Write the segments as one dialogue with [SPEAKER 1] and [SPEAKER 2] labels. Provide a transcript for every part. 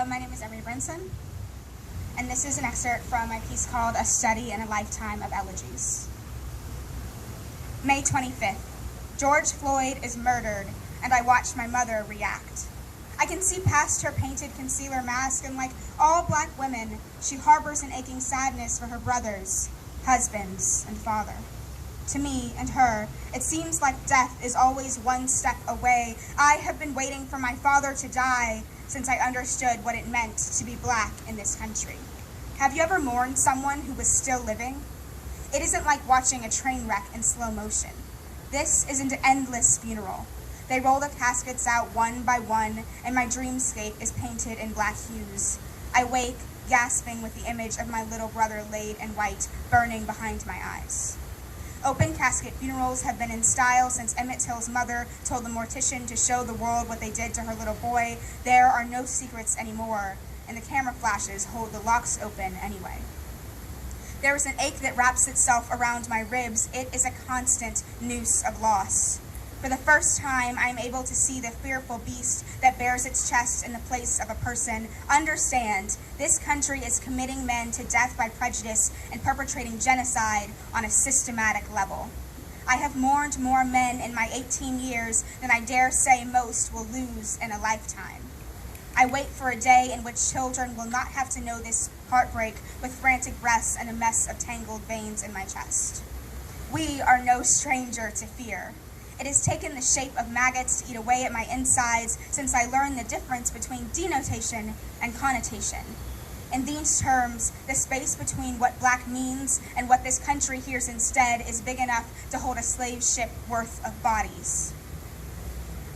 [SPEAKER 1] My name is Emory Brinson, and this is an excerpt from my piece called A Study in a Lifetime of Elegies. May 25th. George Floyd is murdered, and I watch my mother react. I can see past her painted concealer mask, and like all black women, she harbors an aching sadness for her brothers, husbands, and father. To me and her, it seems like death is always one step away. I have been waiting for my father to die since I understood what it meant to be black in this country. Have you ever mourned someone who was still living? It isn't like watching a train wreck in slow motion. This is an endless funeral. They roll the caskets out one by one, and my dreamscape is painted in black hues. I wake, gasping with the image of my little brother laid in white, burning behind my eyes. Open casket funerals have been in style since Emmett Till's mother told the mortician to show the world what they did to her little boy. There are no secrets anymore, and the camera flashes hold the locks open anyway. There is an ache that wraps itself around my ribs. It is a constant noose of loss. For the first time, I am able to see the fearful beast that bears its chest in the place of a person. Understand, this country is committing men to death by prejudice and perpetrating genocide on a systematic level. I have mourned more men in my 18 years than I dare say most will lose in a lifetime. I wait for a day in which children will not have to know this heartbreak with frantic breaths and a mess of tangled veins in my chest. We are no stranger to fear. It has taken the shape of maggots to eat away at my insides since I learned the difference between denotation and connotation. In these terms, the space between what black means and what this country hears instead is big enough to hold a slave ship worth of bodies.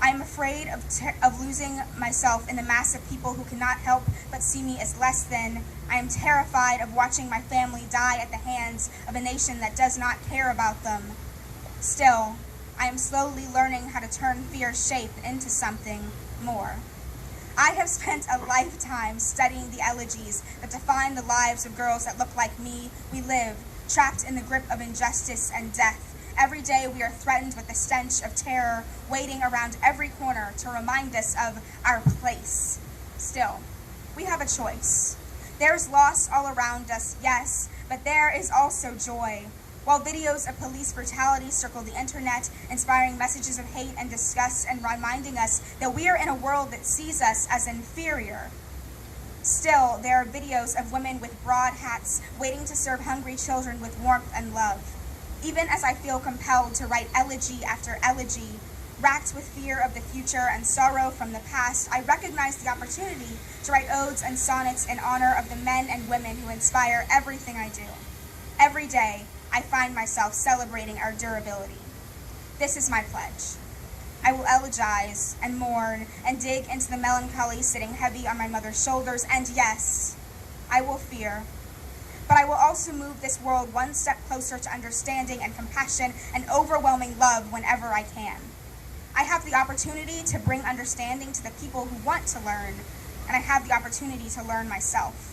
[SPEAKER 1] I am afraid of losing myself in the mass of people who cannot help but see me as less than. I am terrified of watching my family die at the hands of a nation that does not care about them. Still, I am slowly learning how to turn fear's shape into something more. I have spent a lifetime studying the elegies that define the lives of girls that look like me. We live, trapped in the grip of injustice and death. Every day we are threatened with the stench of terror waiting around every corner to remind us of our place. Still, we have a choice. There's loss all around us, yes, but there is also joy. While videos of police brutality circle the internet, inspiring messages of hate and disgust and reminding us that we are in a world that sees us as inferior, still there are videos of women with broad hats waiting to serve hungry children with warmth and love. Even as I feel compelled to write elegy after elegy, racked with fear of the future and sorrow from the past, I recognize the opportunity to write odes and sonnets in honor of the men and women who inspire everything I do. Every day, I find myself celebrating our durability. This is my pledge. I will elegize and mourn and dig into the melancholy sitting heavy on my mother's shoulders, and yes, I will fear. But I will also move this world one step closer to understanding and compassion and overwhelming love whenever I can. I have the opportunity to bring understanding to the people who want to learn, and I have the opportunity to learn myself.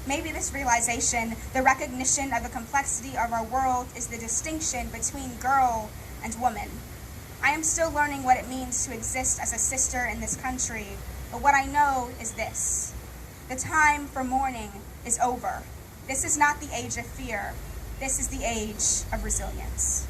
[SPEAKER 1] Maybe this realization, the recognition of the complexity of our world, is the distinction between girl and woman. I am still learning what it means to exist as a sister in this country, but what I know is this: the time for mourning is over. This is not the age of fear. This is the age of resilience.